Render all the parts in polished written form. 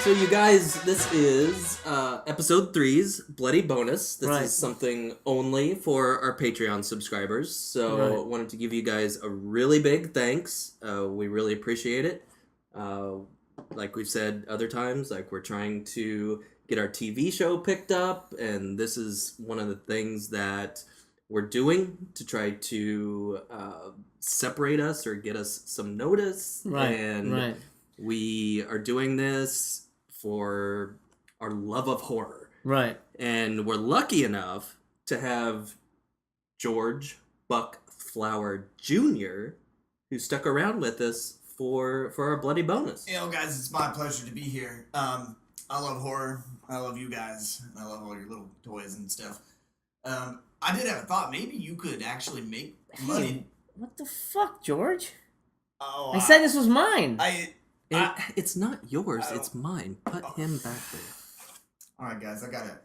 So you guys, this is episode 3's Bloody Bonus. This Right. is something only for our Patreon subscribers. So Right. wanted to give you guys a really big thanks. We really appreciate it. Like we've said other times, like we're trying to get our TV show picked up, and this is one of the things that we're doing to try to separate us or get us some notice. Right, And right. we are doing this for our love of horror. Right. And we're lucky enough to have George Buck Flower Jr., who stuck around with us for our Bloody Bonus. Yo, guys, it's my pleasure to be here. I love horror. I love you guys. I love all your little toys and stuff. I did have a thought. Maybe you could actually make money. Hey, what the fuck, George? Oh, I said this was mine. It's not yours, I don't- it's mine. Put him back there. All right, guys, I gotta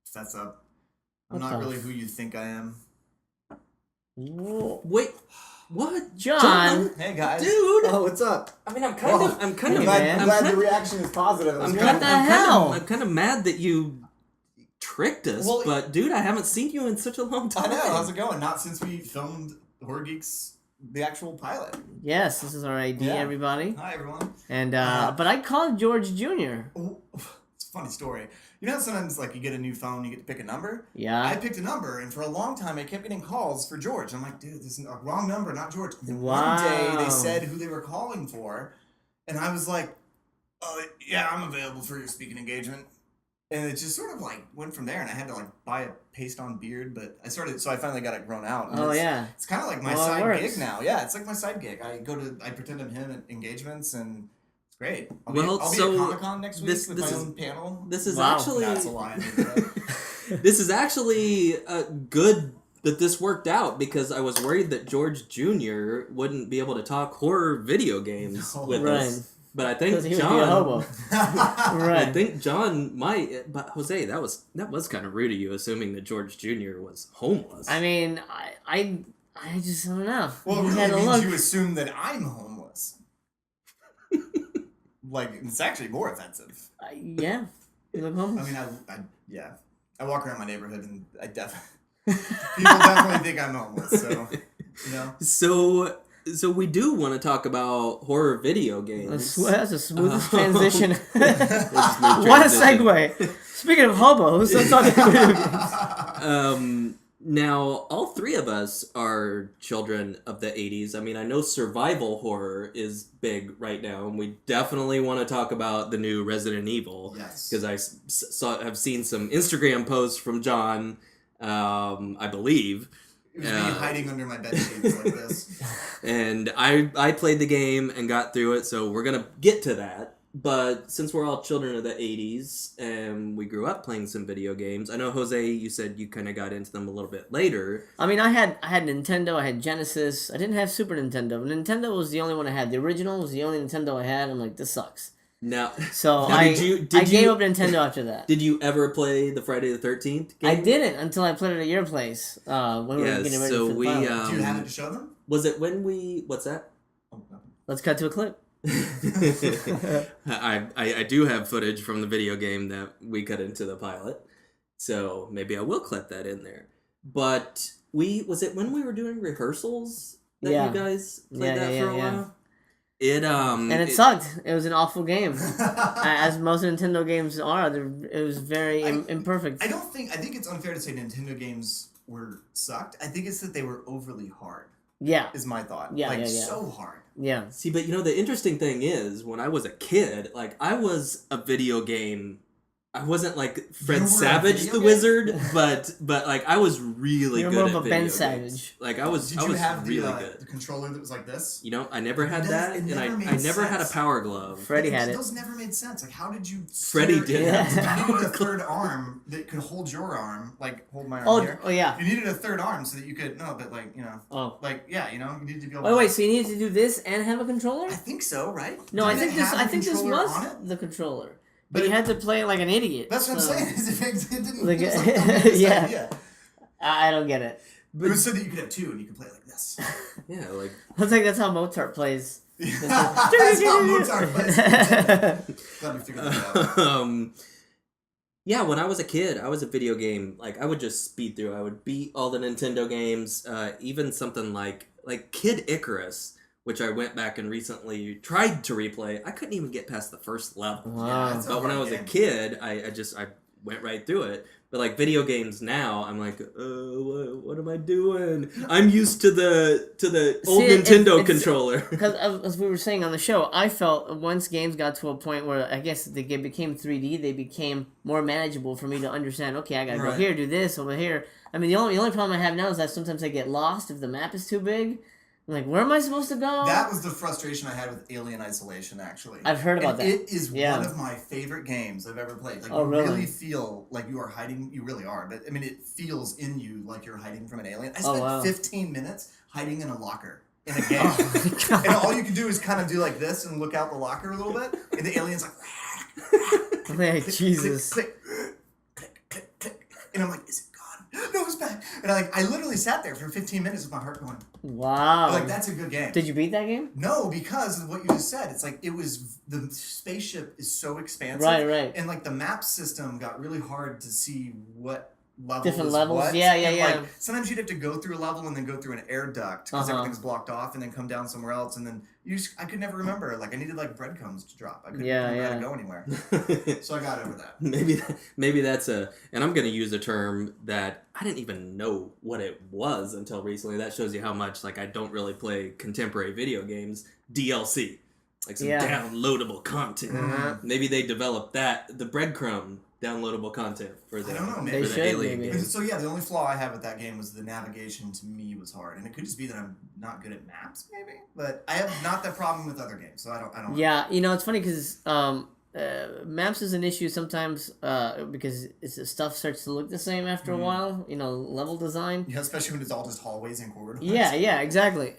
fess up. I'm What not the really who you think I am. Whoa. Wait, what? John. Hey guys. Dude! Oh, what's up? I mean, I'm Hey, I'm man. glad the reaction is positive. I'm What kind the hell? I'm kind of mad that you tricked us, Well, but dude, I haven't seen you in such a long I time. know. How's it going? Not since we filmed Horror Geeks, the actual pilot. Yes, this is our ID, Yeah. everybody. Hi, everyone. And but I called George Jr. Oh, it's a funny story. You know how sometimes, like, you get a new phone, you get to pick a number? Yeah. I picked a number, and for a long time, I kept getting calls for George. I'm like, dude, this is a wrong number, not George. And then Wow. one day, they said who they were calling for, and I was like, oh, yeah, I'm available for your speaking engagement. And it just sort of, like, went from there, and I had to, like, buy a paste-on beard, but I finally got it grown out. And Oh, it's, yeah. It's kind of like my Well, it side works. gig now. Yeah, it's like my side gig. I pretend I'm him at engagements, and it's great. I'll Well, be so at Comic-Con next week this with is- my own panel. This is Wow. actually That's a lie. I made it up. this is actually good that this worked out, because I was worried that George Jr. wouldn't be able to talk horror video games No. with Right. us. But I think Because he would be a hobo. I Right. think John might. But Jose, that was kind of rude of you, assuming that George Jr. was homeless. I mean, I just don't know. Well, You it had really to means look. you assume that I'm homeless. Like, it's actually more offensive. Yeah. You look I homeless. mean, yeah. I walk around my neighborhood and people definitely think I'm homeless, so, you know. So we do want to talk about horror video games. That's the smoothest transition. It's a smooth What a transition. segue. Speaking of hobos, let's talk about Now, all three of us are children of the 80s. I mean, I know survival horror is big right now, and we definitely want to talk about the new Resident Evil. Yes. Because have seen some Instagram posts from John, I believe. It was me hiding under my bed sheets like this. And I played the game and got through it, so we're going to get to that. But since we're all children of the 80s and we grew up playing some video games, I know, Jose, you said you kind of got into them a little bit later. I mean, I had Nintendo, I had Genesis. I didn't have Super Nintendo. Nintendo was the only one I had. The original was the only Nintendo I had. I'm like, this sucks. Now, So Now, I did gave you- up Nintendo after that. did you ever play the Friday the 13th game? I didn't until I played it at your place when we were Yeah, getting ready so for the we, pilot. Do you have it to show them? Was it when we... What's that? Oh, no. Let's cut to a clip. I do have footage from the video game that we cut into the pilot, so maybe I will clip that in there. But was it when we were doing rehearsals that Yeah. you guys played Yeah, that yeah, for a yeah, while? It Sucked. It was an awful game. As most Nintendo games are, it was very imperfect. I think it's unfair to say Nintendo games sucked. I think it's that they were overly hard, Yeah, is my thought. Yeah, like, yeah, yeah. so hard. yeah. See, but the interesting thing is, when I was a kid, like, I was a video game. I wasn't like Fred You were a Savage video the game? Wizard, but like I was really You were good more at of a video Ben games. Savage. Like I was Did you have really the good. controller that was like this? You know, I never had It that, does- it and never I made never had a sense. power glove. Freddie had it. Those never made sense. Like, how did you... Freddie steer did it? have the You power needed a glove. third arm that could hold your arm, like, hold my arm here. Oh yeah. You needed a third arm so that you could... No, but, like, you know... Oh. Like, yeah, you know, you needed to be able Wait, so you needed to do this and have a controller? I think so, right? No, I Didn't think it this. have a I think this controller was on it? the controller, But but you it- had to play it like an idiot. That's what so- I'm saying. It didn't... Like, it was like the weirdest yeah. idea. I don't get it. It was so that you could have two and you could play it like this. Yeah, like I think that's how Mozart plays. That's how Mozart plays. Glad we figured that out. Yeah, when I was a kid, I was a video game. Like, I would just speed through. I would beat all the Nintendo games. Even something like Kid Icarus, which I went back and recently tried to replay. I couldn't even get past the first level. Wow. it's a But when I hard was a game. kid, I went right through it. But like video games now, I'm like, what am I doing? I'm used to the old See, Nintendo it's- controller. Because as we were saying on the show, I felt once games got to a point where I guess they became 3D, they became more manageable for me to understand. Okay, I gotta go Right. here, do this over here. I mean, the only problem I have now is that sometimes I get lost if the map is too big. I'm like, where am I supposed to go? That was the frustration I had with Alien Isolation, actually. I've heard about And that. It is Yeah. one of my favorite games I've ever played. Like, Oh, you really? really feel like you are hiding. You really are. But, I mean, it feels in you like you're hiding from an alien. I Oh, spent wow. 15 minutes hiding in a locker in a game. Oh, my God. And all you can do is kind of do like this and look out the locker a little bit. And the alien's like... Like, Jesus. Click, click, click, click. And I'm like, is it gone? No, it's back. And I literally sat there for 15 minutes with my heart going, Wow. like, that's a good game. Did you beat that game? No, because of what you just said. It's like the spaceship is so expansive. Right. And like the map system got really hard to see what level Different was levels? what. Yeah, And, yeah. like, sometimes you'd have to go through a level and then go through an air duct because Uh-huh. everything's blocked off, and then come down somewhere else, and then I could never remember. Like I needed like breadcrumbs to drop. I couldn't remember how to go anywhere. So I got over that. maybe that's and I'm gonna use a term that I didn't even know what it was until recently. That shows you how much like I don't really play contemporary video games. DLC, like some Yeah. downloadable content. Uh-huh. Maybe they developed the breadcrumb downloadable content for the I don't know, for maybe. the They should, Alien maybe. games. So yeah, the only flaw I have with that game was the navigation to me was hard, and it could just be that I'm not good at maps, maybe. But I have not that problem with other games, so I don't. Yeah, it's funny because maps is an issue sometimes because stuff starts to look the same after a while. Level design. Yeah, especially when it's all just hallways and corridors. Yeah, exactly.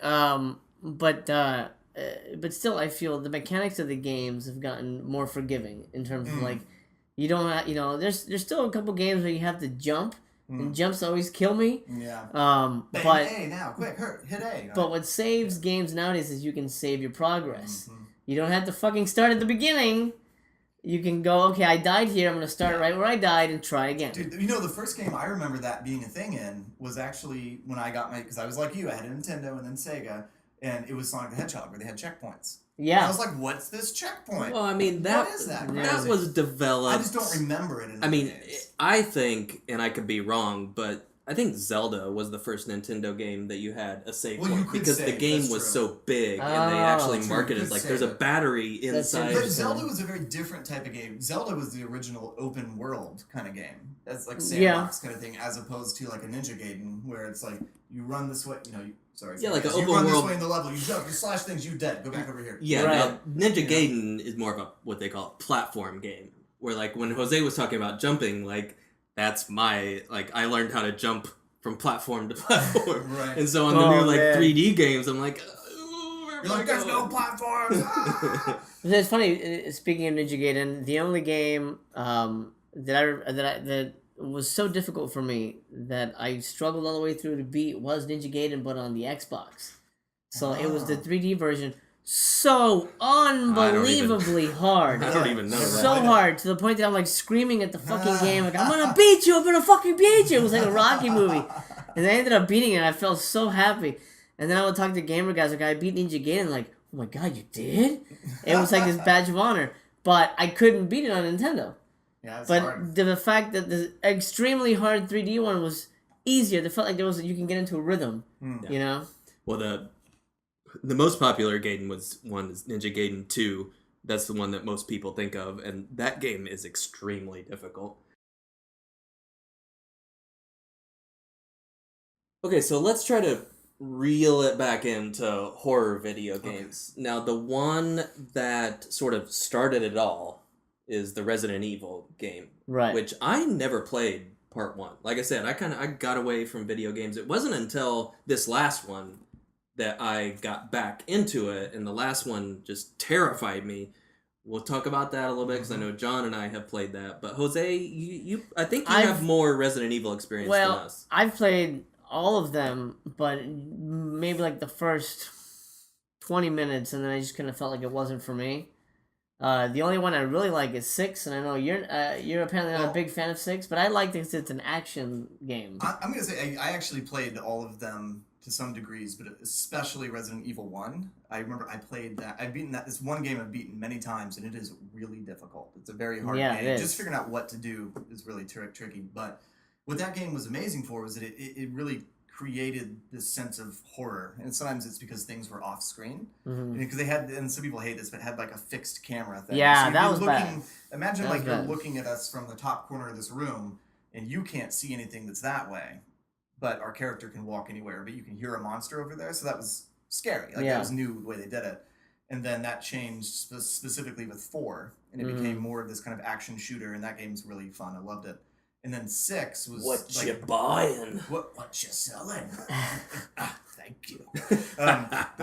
But still, I feel the mechanics of the games have gotten more forgiving in terms of like you don't have, there's still a couple games where you have to jump, and jumps always kill me. Yeah. But A now, quick, hit A. But what saves games nowadays is you can save your progress. You don't have to fucking start at the beginning. You can go, okay, I died here. I'm going to start right where I died and try again. Dude, the first game I remember that being a thing in was actually when I got because I was like you, I had a Nintendo and then Sega, and it was Sonic the Hedgehog where they had checkpoints. And I Yeah. was like, what's this checkpoint? Well, I mean that What is that? that was developed. I just don't remember it. In I mean, games. I think, and I could be wrong, but I think Zelda was the first Nintendo game that you had a save Well, you point could because the save, game that's was true. so big, and they Oh, actually true, you marketed could like save there's a it. battery That's inside. But interesting. Zelda was a very different type of game. Zelda was the original open world kind of game. That's like Yeah. sandbox kind of thing, as opposed to like a Ninja Gaiden, where it's like you run this way. Yeah, like an you open run world- this way in the level. You jump, you slash things, you dead. Go back over here. Yeah, Right. now, Ninja Gaiden is more of a what they call a platform game, where like when Jose was talking about jumping, like that's I learned how to jump from platform to platform, Right. and so on the Oh, new like man. 3D games, I'm like, "Ooh, where am You're I like, there's no going?" platforms. Ah! It's funny, speaking of Ninja Gaiden, the only game that was so difficult for me that I struggled all the way through to beat was Ninja Gaiden, but on the Xbox. So it was the 3D version. So unbelievably hard. I don't even know that. So hard to the point that I'm like screaming at the fucking game, like I'm gonna beat you, I'm gonna fucking beat you. It was like a Rocky movie, and I ended up beating it. And I felt so happy. And then I would talk to gamer guys, like I beat Ninja Gaiden, like oh my god, you did? It was like this badge of honor, but I couldn't beat it on Nintendo. Yeah, it's But hard. the fact that the extremely hard 3D one was easier, it felt like you can get into a rhythm, you know. Well, the most popular Gaiden is Ninja Gaiden 2. That's the one that most people think of, and that game is extremely difficult. Okay, so let's try to reel it back into horror video games. Now, the one that sort of started it all is the Resident Evil game, Right. which I never played part 1. Like I said, I got away from video games. It wasn't until this last one that I got back into it, and the last one just terrified me. We'll talk about that a little bit because I know John and I have played that. But Jose, you I think you have more Resident Evil experience than us. I've played all of them, but maybe like the first 20 minutes, and then I just kind of felt like it wasn't for me. The only one I really like is 6, and I know you're apparently not a big fan of 6, but I like this. It's an action game. I'm gonna say I actually played all of them to some degrees, but especially Resident Evil 1. I remember I played that. I've beaten that. This one game I've beaten many times, and it is really difficult. It's a very hard Yeah, game. it is. Just figuring out what to do is really tricky. But what that game was amazing for was that it really created this sense of horror. And sometimes it's because things were off screen. Mhm. Because they had, and some people hate this, but it had like a fixed camera thing. Yeah, you'd that be was bad. Imagine That like was you're bad. looking at us from the top corner of this room, and you can't see anything that's that way, but our character can walk anywhere, but you can hear a monster over there. So that was scary. Like Yeah. that was new the way they did it. And then that changed specifically with 4, and it became more of this kind of action shooter, and that game's really fun. I loved it. And then 6 was What like, you buying? what you selling? Thank you.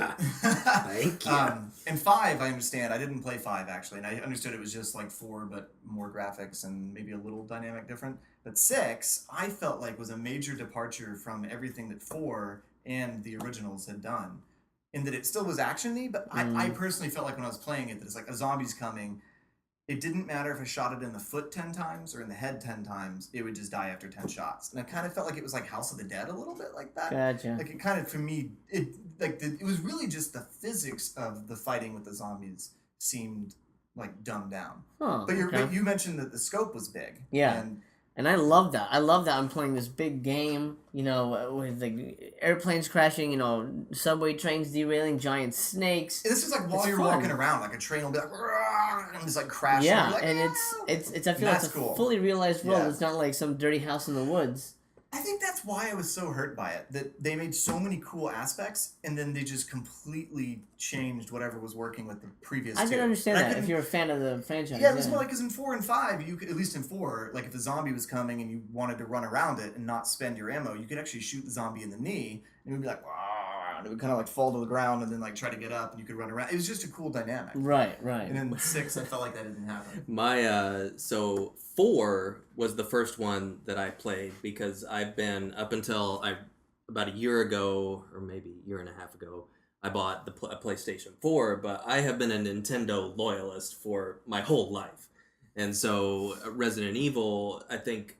Thank you. And 5, I understand. I didn't play 5 actually, and I understood it was just like 4, but more graphics and maybe a little dynamic different. But 6, I felt like was a major departure from everything that 4 and the originals had done, in that it still was actiony. But I personally felt like when I was playing it, that it's like a zombie's coming. It didn't matter if I shot it in the foot 10 times or in the head 10 times, it would just die after 10 shots. And I kind of felt like it was like House of the Dead a little bit like that. Gotcha. Like it kind of, for me, it was really just the physics of the fighting with the zombies seemed like dumbed down. Huh, But okay. you mentioned that the scope was big. Yeah. And And I love that. I love that I'm playing this big game, you know, with the airplanes crashing, you know, subway trains derailing, giant snakes. this is like while It's you're fun. walking around, like a train will be like, "Rah," and it's like crashing. Yeah, You're like, and "Ah!" it's I feel That's it's a cool. fully realized world. Yeah. It's not like some dirty house in the woods. I think that's why I was so hurt by it. That they made so many cool aspects, and then they just completely changed whatever was working with the previous I two. can understand And I that if couldn't- you're a fan of the franchise. Yeah, it was more like because in 4 and 5, you could, at least in 4, like if a zombie was coming and you wanted to run around it and not spend your ammo, you could actually shoot the zombie in the knee, and it would be like, "Wah," and it would kind of like fall to the ground and then like try to get up, and you could run around. It was just a cool dynamic. Right. And in 6, I felt like that didn't happen. My so 4 was the first one that I played because I've been up until about a year ago or maybe a year and a half ago I bought a PlayStation 4, but I have been a Nintendo loyalist for my whole life. And so Resident Evil, I think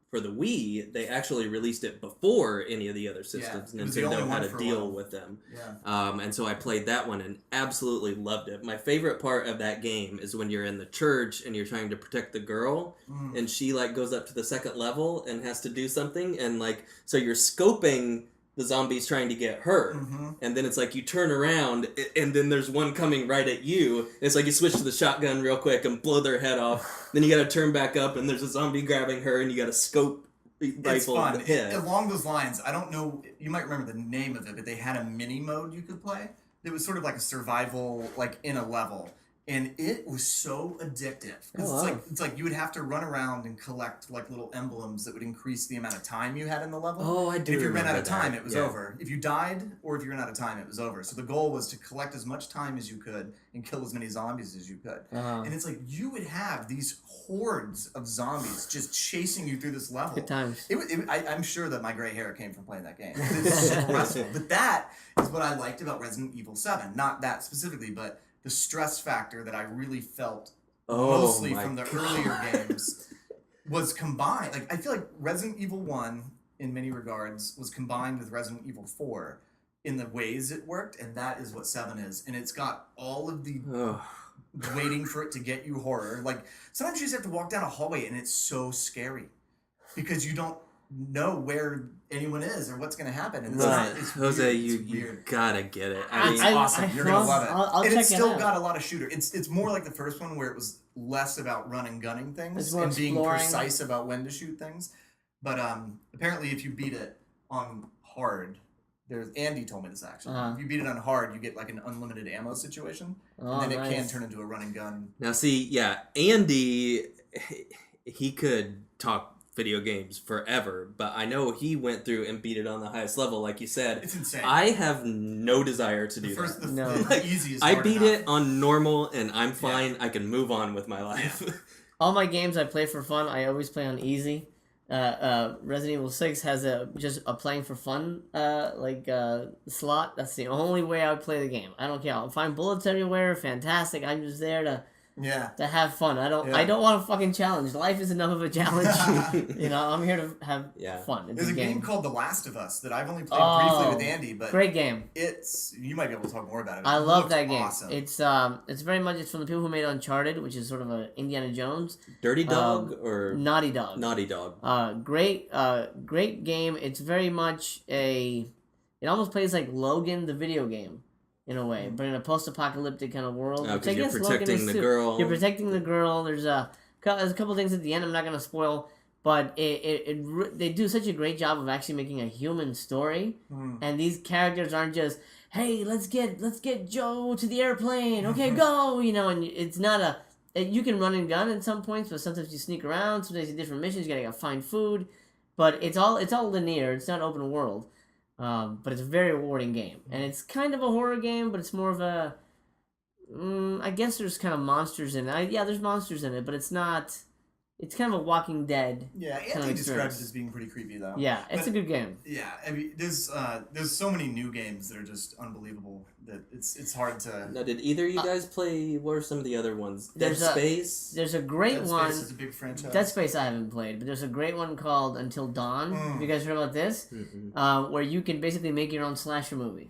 for the Wii, they actually released it before any of the other systems. it was the only Nintendo one had for a a deal while. with them. Yeah. And so I played that one and absolutely loved it. My favorite part of that game is when you're in the church and you're trying to protect the girl, and she like goes up to the second level and has to do something, and like so you're scoping the zombies trying to get her, and then it's like you turn around and then there's one coming right at you. And it's like you switch to the shotgun real quick and blow their head off. Then you got to turn back up and there's a zombie grabbing her, and you got to scope. It's Rifle fun. in the head. Along those lines, I don't know, you might remember the name of it, but they had a mini mode you could play. It was sort of like a survival, like in a level. And it was so addictive. 'Cause Oh, wow. it's like you would have to run around and collect like little emblems that would increase the amount of time you had in the level. Oh, I And do if you ran out remember of time, that. it was Yeah. over. If you died or if you ran out of time, it was over. So the goal was to collect as much time as you could and kill as many zombies as you could. Uh-huh. And it's like you would have these hordes of zombies just chasing you through this level. Good times. I'm sure that my gray hair came from playing that game. It's stressful. But that is what I liked about Resident Evil 7. Not that specifically, but the stress factor that I really felt mostly my from the God. earlier games was combined. Like I feel like Resident Evil 1, in many regards, was combined with Resident Evil 4 in the ways it worked, and that is what 7 is. And it's got all of the Oh. waiting for it to get you horror. Like sometimes you just have to walk down a hallway and it's so scary because you don't know where anyone is or what's going to happen. And it's Right. not, it's Jose, weird. you It's weird. gotta get it. I- It's I mean, awesome. You're gonna well, love it. I'll and check it's it still out. got a lot of shooter. It's more like the first one where it was less about run and gunning things It's more and being exploring. precise about when to shoot things. But apparently, if you beat it on hard, there's Andy told me this actually. Uh-huh. If you beat it on hard, you get like an unlimited ammo situation, Oh, and then it can nice. turn into a run and gun. now see, yeah, Andy, he could talk video games forever, but I know he went through and beat it on the highest level, like you said. It's insane. I have no desire to do the first, that. the, No. the, Like, the easiest. I hard beat enough. it on normal and I'm fine. I can move on with my life. All my games I play for fun, I always play on easy. Resident Evil 6 has just a playing for fun slot. That's the only way I would play the game. I don't care. I'll find bullets everywhere. Fantastic. I'm just there to have fun. I don't want a fucking challenge. Life is enough of a challenge. I'm here to have fun. It's There's a game called The Last of Us that I've only played briefly with Andy, but great game. You might be able to talk more about it. I love that game. Awesome. It's very much from the people who made Uncharted, which is sort of a Indiana Jones. Dirty Dog or Naughty Dog. Naughty Dog. Great game. It's very much it almost plays like Logan the video game. In a way, but in a post-apocalyptic kind of world. Oh, because you're protecting the girl. You're protecting the girl. There's a couple things at the end I'm not going to spoil, but they do such a great job of actually making a human story, and these characters aren't just, hey, let's get Joe to the airplane, okay, go, and it's not you can run and gun at some points, but sometimes you sneak around, sometimes you different missions, you gotta find food, but it's all linear, it's not open world. But it's a very rewarding game. And it's kind of a horror game, but it's more of a... I guess there's kind of monsters in it. There's monsters in it, but it's not... It's kind of a Walking Dead. Yeah, Anthony describes it as being pretty creepy, though. Yeah, it's a good game. Yeah, I mean, there's so many new games that are just unbelievable that it's hard to... Now, did either of you guys play... What are some of the other ones? Dead Space? There's a great one... Dead Space is a big franchise. Dead Space I haven't played, but there's a great one called Until Dawn. Have you guys heard about this? Where you can basically make your own slasher movie.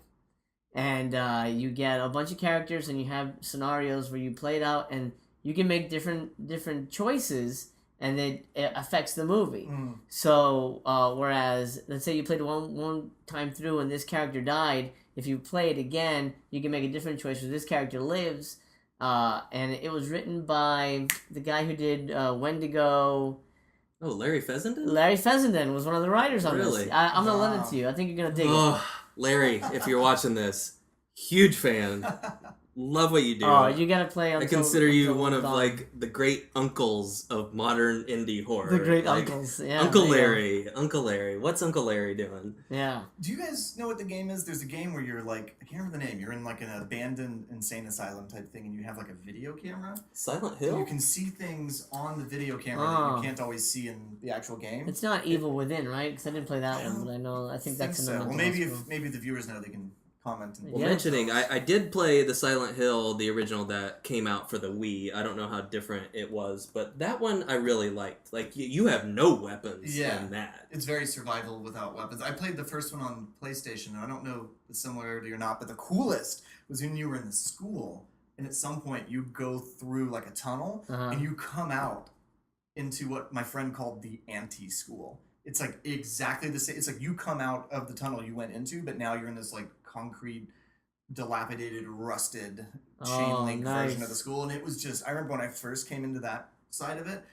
And you get a bunch of characters and you have scenarios where you play it out and you can make different choices and it affects the movie. So, whereas, let's say you played one time through and this character died, if you play it again, you can make a different choice where this character lives. And it was written by the guy who did Wendigo. Oh, Larry Fessenden? Larry Fessenden was one of the writers on Really? this. I'm going to lend it to you. I think you're going to dig it. Larry, if you're watching this, huge fan. Love what you do. Oh, you gotta play. I consider you one of the great uncles of modern indie horror. The great uncles, yeah. Uncle Larry, what's Uncle Larry doing? Yeah. Do you guys know what the game is? There's a game where you're like, I can't remember the name. You're in like an abandoned insane asylum type thing, and you have like a video camera. Silent And Hill. you can see things on the video camera that you can't always see in the actual game. It's not Evil Within, right? Because I didn't play that one, but I think that's in the Well, maybe the viewers know, they can comment. Well, mentioning, I did play the Silent Hill, the original that came out for the Wii. I don't know how different it was, but that one I really liked. Like, you have no weapons in that. It's very survival without weapons. I played the first one on PlayStation, and I don't know the similarity or not, but the coolest was when you were in the school, and at some point you go through like a tunnel, and you come out into what my friend called the anti-school. It's like exactly the same. It's like you come out of the tunnel you went into, but now you're in this like concrete, dilapidated, rusted chain link version of the school. And it was just, I remember when I first came into that side of it,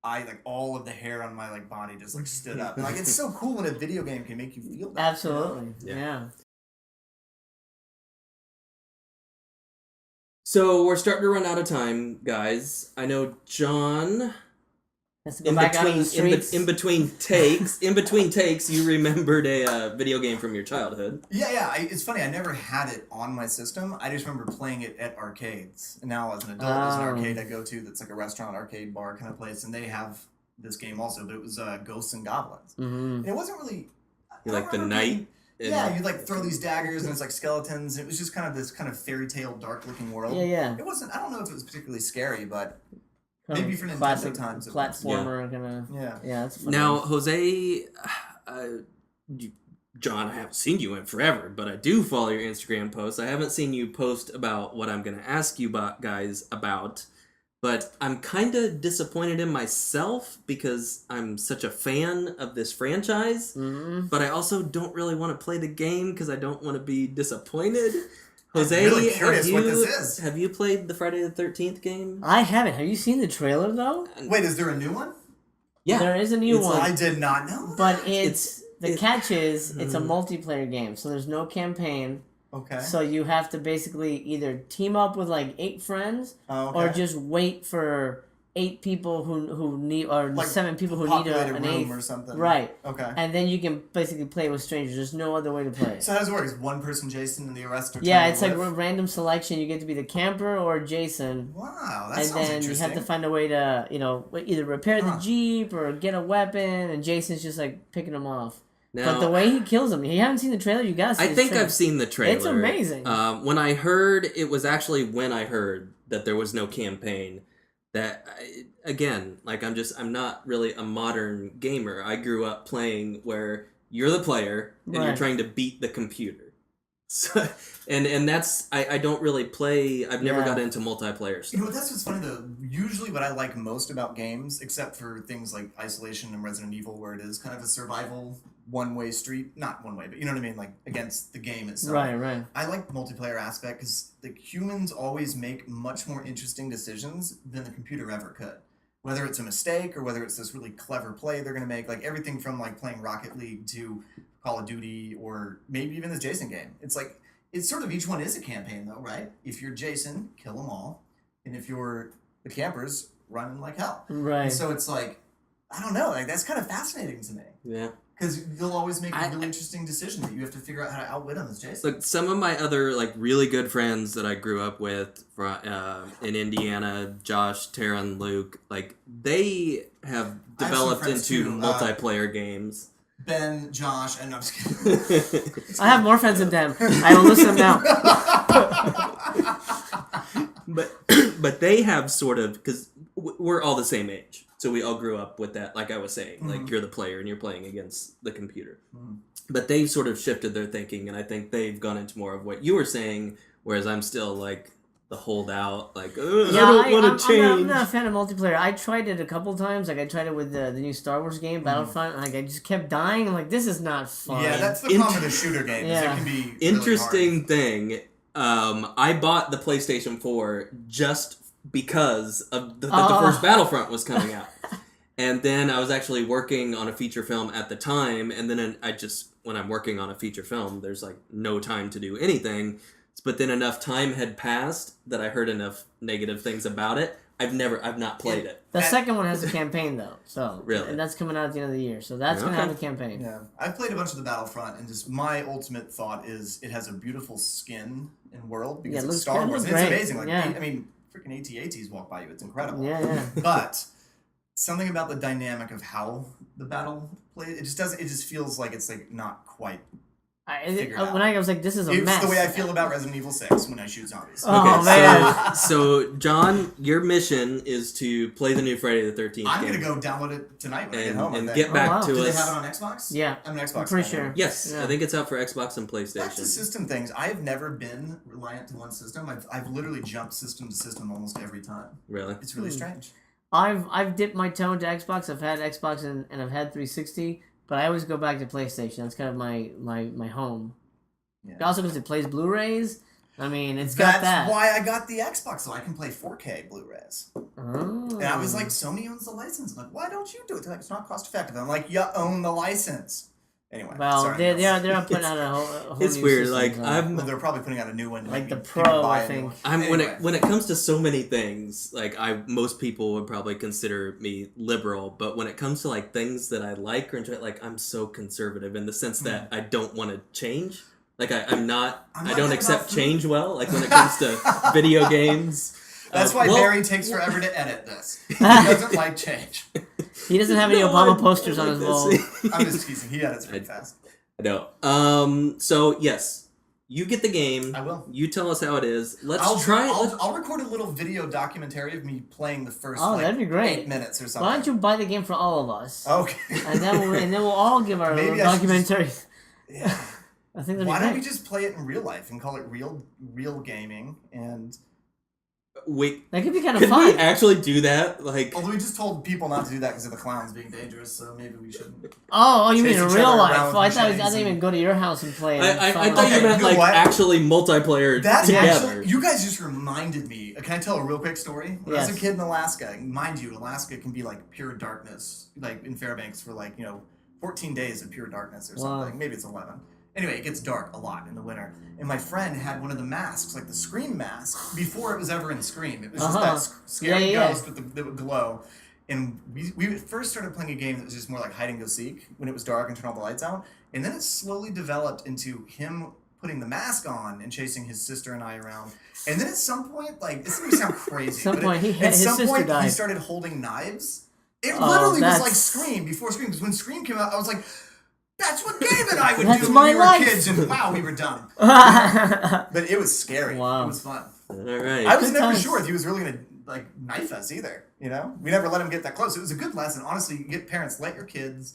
I like all of the hair on my like body just like stood up. Like it's so cool when a video game can make you feel that. Absolutely. Yeah. So we're starting to run out of time, guys. I know John. In between takes, you remembered a video game from your childhood. Yeah. It's funny. I never had it on my system. I just remember playing it at arcades. And now, as an adult, there's an arcade I go to that's like a restaurant, arcade bar kind of place, and they have this game also. But it was Ghosts and Goblins. And it wasn't really. You like the night. Yeah, you like throw these daggers and it's like skeletons. It was just kind of this kind of fairy tale, dark looking world. Yeah. It wasn't. I don't know if it was particularly scary, but. Maybe for Nintendo classic times. Platformer, that's fun. Now, Jose, John, I haven't seen you in forever, but I do follow your Instagram posts. I haven't seen you post about what I'm going to ask you guys about, but I'm kind of disappointed in myself because I'm such a fan of this franchise, but I also don't really want to play the game because I don't want to be disappointed. Jose, I'm really curious what this is. Have you played the Friday the 13th game? I haven't. Have you seen the trailer, though? Wait, is there a new one? Yeah. There is a new one. I did not know that. But the catch is, it's a multiplayer game, so there's no campaign. Okay. So you have to basically either team up with like 8 friends, or just wait for 8 people who need, or Like 7 people who need populated an room eighth. or something. Right. Okay. And then you can basically play with strangers. There's no other way to play. So how does it work? Is one person Jason and the rest are Yeah, trying it's to like live? random selection. You get to be the camper or Jason. Wow, that And sounds then you interesting. have to find a way to, either repair the Huh. Jeep or get a weapon, and Jason's just like picking them off. Now, But the way he kills them, you haven't seen the trailer, you gotta see I this think trailer. I've seen the trailer. It's amazing. When I heard, it was actually when I heard that there was no campaign. Again, like I'm not really a modern gamer. I grew up playing where you're the player and you're Right. trying to beat the computer. So, and that's I don't really play. I've never Yeah. got into multiplayer You stuff. know what? That's what's funny though. Usually, what I like most about games, except for things like Isolation and Resident Evil, where it is kind of a survival one-way street. Not one-way, but you know what I mean, like against the game itself. Right. I like the multiplayer aspect because the humans always make much more interesting decisions than the computer ever could. Whether it's a mistake or whether it's this really clever play they're going to make, like everything from like playing Rocket League to Call of Duty or maybe even this Jason game. It's like, it's sort of each one is a campaign though, right? If you're Jason, kill them all. And if you're the campers, run like hell. Right. And so it's like, I don't know, like that's kind of fascinating to me. Yeah. Because you'll always make a I- really interesting decision that you have to figure out how to outwit them as Jason. Look, some of my other like really good friends that I grew up with from in Indiana, Josh, Tara, and Luke, like they have I have some developed friends into too, multiplayer games. Ben, Josh, and I'm just kidding. I have more friends than them. I will list them now. but they have sort of, because we're all the same age, so we all grew up with that. Like I was saying, like you're the player and you're playing against the computer. But they've sort of shifted their thinking, and I think they've gone into more of what you were saying, whereas I'm still like the holdout, like, I don't want to change. I'm not a fan of multiplayer. I tried it a couple times. Like I tried it with the new Star Wars game, Battlefront. And, like I just kept dying. I'm like, this is not fun. Yeah, that's the problem with a shooter game. Is Yeah. it can be really Interesting thing, I bought the PlayStation 4 just because of the first Battlefront was coming out. And then I was actually working on a feature film at the time, and then when I'm working on a feature film, there's like no time to do anything. But then enough time had passed that I heard enough negative things about it. I've not played it. The second one has a campaign though, so Really? and that's coming out at the end of the year. So that's gonna Okay. have a campaign. Yeah, I've played a bunch of the Battlefront, and just my ultimate thought is it has a beautiful skin and world because Yeah, it it's looks Star good, Wars. looks And it's great. amazing. Like, Yeah. I mean, freaking AT-ATs walk by you. It's incredible. Yeah. But something about the dynamic of how the battle plays, it just feels like it's like not quite. Figure it out. When I was like, this is a It's mess. the way I feel about Resident Evil 6 when I shoot zombies. Oh, Okay, man. so John, your mission is to play the new Friday the 13th I'm game. gonna go download it tonight when I get and, home. I and think. get back wow. to Do they us. have it on Xbox? Yeah. I'm an Xbox. I'm pretty guy. sure. Yes, Yeah. I think it's out for Xbox and Back to PlayStation. system things. I have never been reliant to one system. I've literally jumped system to system almost every time. Really? It's really strange. I've dipped my toe into Xbox. I've had Xbox and I've had 360, but I always go back to PlayStation. That's kind of my home. Yeah. Also because it plays Blu-rays. I mean, it's got That's that. why I got the Xbox, so I can play 4K Blu-rays. Oh. And I was like, Sony owns the license. I'm like, why don't you do it? They're like, it's not cost effective. I'm like, you own the license. Anyway, well, sorry, they're not putting out a whole It's new weird. system, Like so. Well, they're probably putting out a new one. to Like make the people Pro, buy I a new think. one. When Anyway. it comes to so many things, like most people would probably consider me liberal, but when it comes to like things that I like or enjoy, like I'm so conservative in the sense that I don't want to change. Like I'm not I'm I like don't that accept about food. change well. Like when it comes to video games. That's why well, Barry takes forever to edit this. He doesn't like change. He doesn't have any No, Obama I posters on like his wall. this. I'm just teasing. He edits pretty fast. I know. So yes, you get the game. I will. You tell us how it is. Let's I'll try. I'll record a little video documentary of me playing the first Oh, that'd be great. 8 minutes or something. Why don't you buy the game for all of us? Okay. And then we'll all give our Maybe little I should documentary. Yeah. I think that'd Why be don't we great. just play it in real life and call it real gaming? And Wait, That could be kind of can fun. we actually do that? Like, although we just told people not to do that because of the clowns being dangerous, so maybe we shouldn't. Oh, you mean Chase in each real other life? around Oh, I with thought machetes didn't even and- go to your house and play. I thought Okay, you meant you know like what? actually multiplayer That's together. actually, you guys just reminded me. Can I tell a real quick story? When I was a Yes. kid in Alaska, mind you, Alaska can be like pure darkness, like in Fairbanks for 14 days of pure darkness or Wow. something. Maybe it's 11. Anyway, it gets dark a lot in the winter. And my friend had one of the masks, like the Scream mask, before it was ever in Scream. It was just that scary ghost that would glow. And we first started playing a game that was just more like hide and go seek when it was dark and turn all the lights out. And then it slowly developed into him putting the mask on and chasing his sister and I around. And then at some point, like, this is going to sound crazy. He started holding knives. It literally was like Scream before Scream. Because when Scream came out, I was like, that's what Gabe and I would do when we were kids. And wow, we were done. But it was scary. Wow. It was fun. All right. I was never sure if he was really going to like knife us either. You know, we never let him get that close. It was a good lesson. Honestly, get parents, let your kids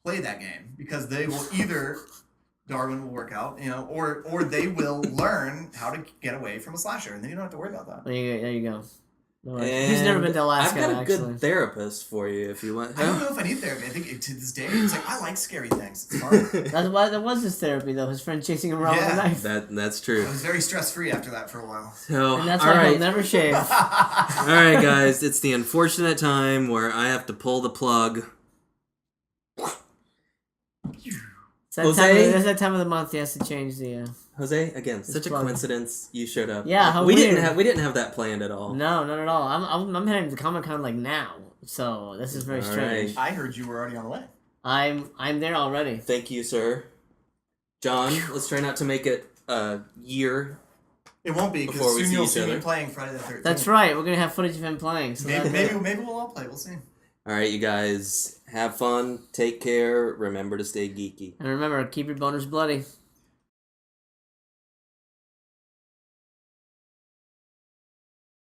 play that game because they will either Darwin will work out, you know, or they will learn how to get away from a slasher, and then you don't have to worry about that. There you go. No, he's never been to Alaska. I've got a good therapist for you if you want. I don't know if I need therapy. I think to this day, it's like I like scary things. It's fun. That's why that was his therapy, though. His friend chasing him around with a knife. That's true. I was very stress free after that for a while. So, and that's why he'll never shave. All right, guys, it's the unfortunate time where I have to pull the plug. That's that time of the month he has to change the. Jose, again, such a coincidence you showed up. Yeah, how we weird. didn't have that planned at all. No, not at all. I'm heading to Comic-Con like now, so this is very strange. I heard you were already on the way. I'm there already. Thank you, sir. John, let's try not to make it a year. It won't be because soon you'll see me playing Friday the 13th. That's right. We're gonna have footage of him playing. So maybe we'll all play. We'll see. All right, you guys, have fun. Take care. Remember to stay geeky. And remember, keep your boners bloody.